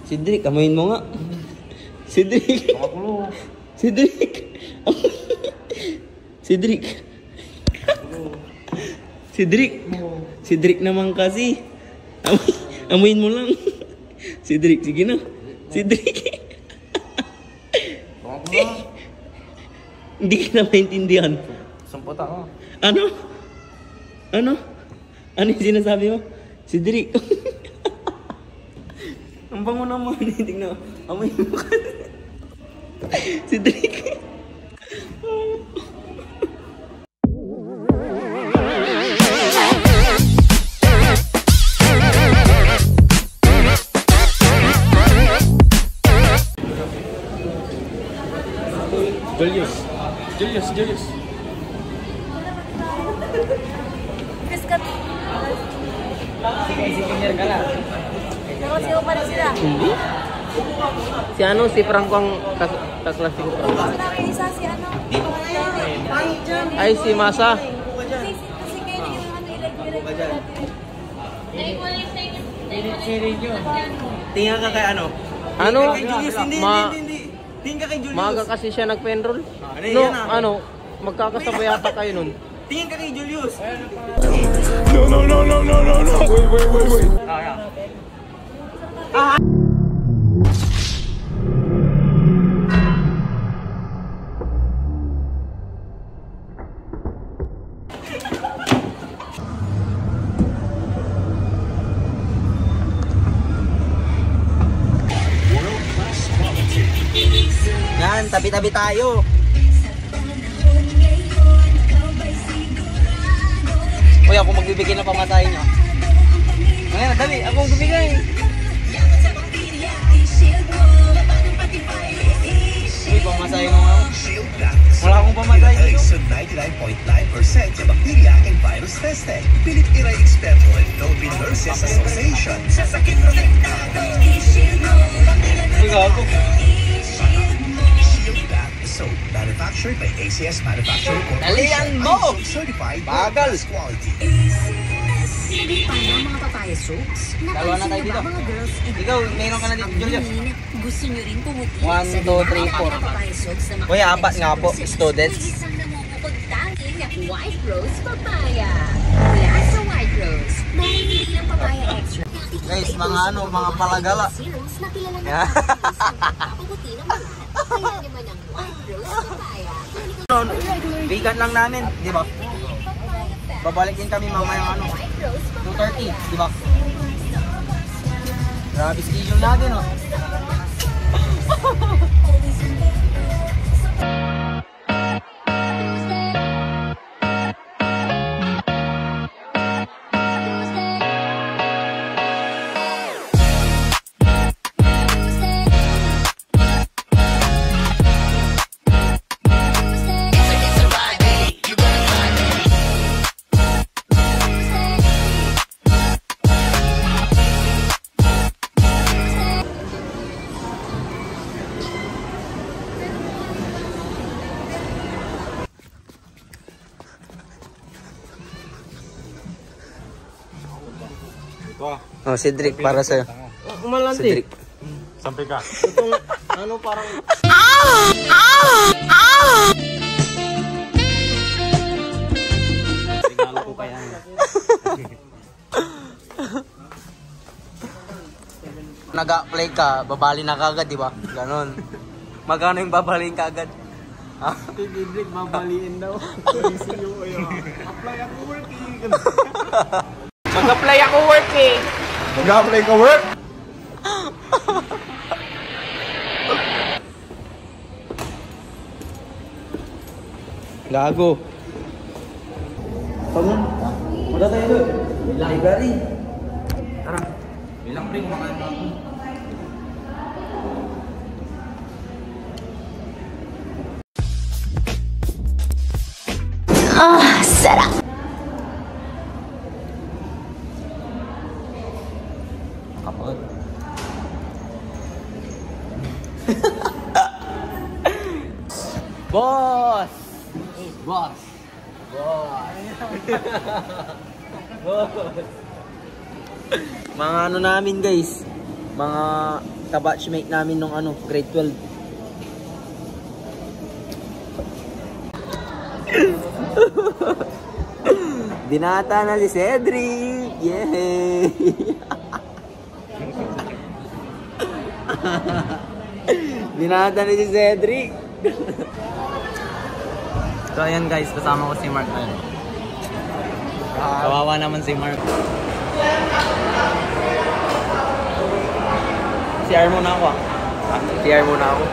Cedric, amuin mo nga. Cedric. Cedric. Cedric. Cedric. Cedric naman kasi. Amuin mo lang. Cedric, sige na. Cedric. Hindi ka na maintindihan. Sampot ako. Ano? Ano? Ano yung sinasabi mo? Cedric. Ang bango naman. Tingnan mo. Amoy mo ka. Cedric. Julius. Biskat. Sige, ka lang. Nakaw pa rin sila. Hindi. Si ano? Si Franco ang kaklase ko. Sila kayo isa si ano? Ay, si Masa. Kasi kayo yung ano ilag-ilag. Tingnan ka kay ano? Ano? Kay Julius, hindi. Tingnan ka kay Julius. Maaga kasi siya nag-penroll. Ano yan, Ano? Magkakasabay yata kayo nun. Tingnan ka kay Julius. No. Wait. Yan, tabi-tabi tayo. Uy, ako magbibigay ng pamasahe nyo. Ngayon, dali, ako magbibigay. Uy, pamasahe mo nga. Wala akong pamasahe dito. Sa 99.9% sa bacteria and virus testing. Pilit Iray Experto and Philippine Nurses Association. Sa sakit protektado, i-shield mo. Uy, gago. Shield Bath Soap. Manufactured by ACS Manufacturing Dalian Corporation. mo! Certified Bagal. with quality. Hindi pa na mga papaya soaps. Dalawa na tayo dito. Mga girls and Ikaw, mayroon ka na dito, Julius. gusto nyo rin pumuti 1, 2, 3, 4. papaya soaps na Uy, apat nga po, students. Isang namumukod tanging White Rose Papaya. Mula sa White Rose, dahil hindi ng papaya extra. Guys, mga ano, mga palagala. Serums na kilala na Yeah. papaputi ng mga. Kaya naman ang White Rose Papaya. Bigat lang namin, di ba? Babalik din kami mamaya ano, 2:30, di ba? Grabe schedule natin, oh. Oh, Cedric, para sa'yo. Umalante. Cedric. Sampai ka. Itong, ano, parang... Regalo ko pa yan. Nag-apply ka, babali na kagad, di ba? Ganon. Magkano yung babaliin kagad? Ha? Cedric, babaliin daw. Apply ako working. Mag-apply ako working. Mag-apply ka work? Gago. Tama. Wala tayo doon. Library. Tara. Bilang pre, kumakain na ako. Sarap! Kapag. Boss! Boss! Boss! Mga ano namin guys, mga kabatchmate namin nung ano, grade 12. Binata na si Cedric! Yay! Binata na si Cedric! So ayan guys, kasama ko si Mark. Kawawa naman si Mark. CR muna ako. CR muna ako.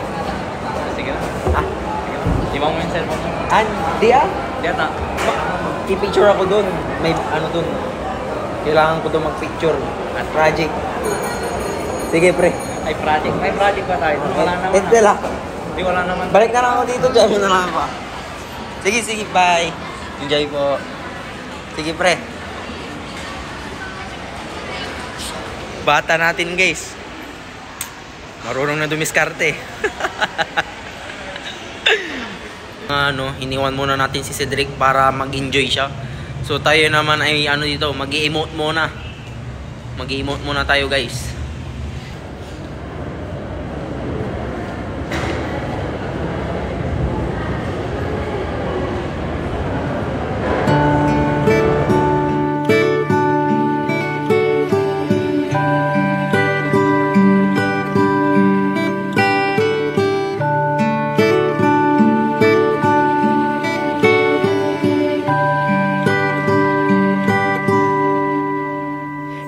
Sige na. Ibang mo yung cellphone mo. Di Di ata. I-picture ako dun. May ano dun. Kailangan ko dun mag-picture. At project. Sige pre. Ay project. May project pa tayo. Wala naman. Hindi lang. Hindi wala naman. Balik na lang ako dito. Diyan mo na lang ako. Sige. Bye. Enjoy po. Sige pre. Bata natin guys. Marunong na dumiskarte. Iniwan muna natin si Cedric para mag-enjoy siya. So tayo naman ay dito, mag-i-emote muna. Mag-i-emote muna tayo guys.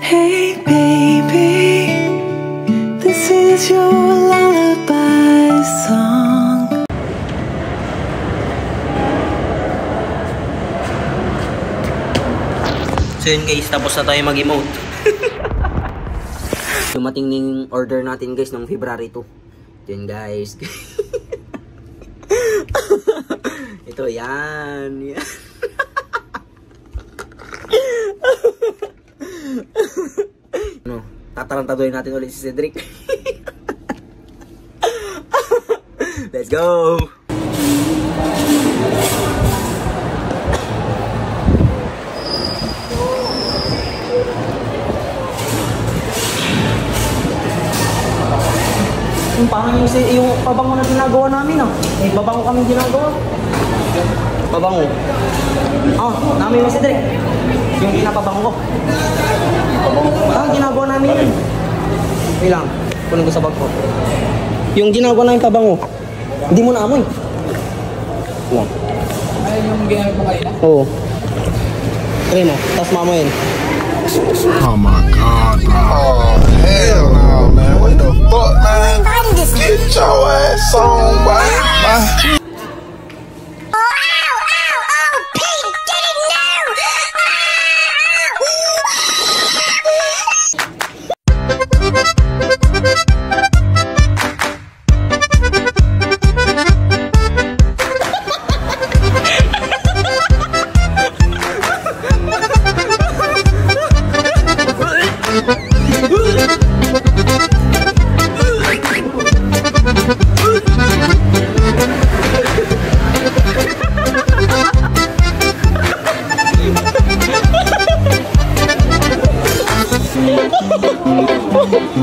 Hey baby, this is your lullaby song. So yun guys, tapos na tayo mag-emote. Dumating ng order natin guys ng February 2. Yun guys. Ito yan. Tatarantaduhin natin ulit si Cedric. Let's go! Parang yung pabango na ginagawa namin May pabango kami ginagawa. Pabango. Namin mo Cedric. Yung pinapabango ko. Ginagawa namin yun. Ilang, kunin ko sa bag ko. Yung ginagawa namin pabango, hindi mo na amoy. Ay, yung ginagawa mo kanina? Oo. Try mo, tapos maamoyin. Oh my god, bro. Oh, hell no, man. What the fuck, man? Get your ass on, boy.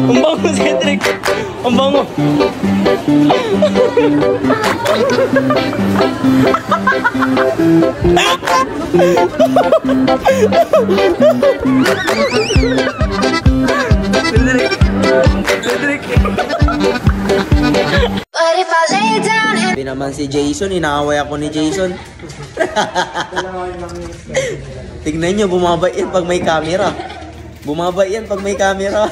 Ang bango, Cedric! Ang bango! Cedric! Sabi naman si Jason, inaaway ako ni Jason. Tignan nyo, bumabait yan pag may camera. Bumabait yan pag may camera.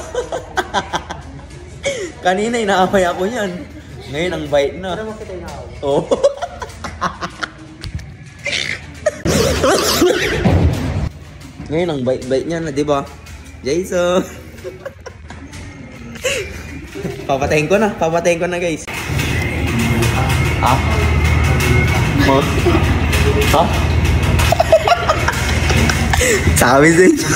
Kanina inaaway ako yan. Ngayon ang bait na. Oh. Ngayon ang bait-bait niya na, di ba? Jason. Papatayin ko na guys. Ha? Ha? Sabi sa inyo.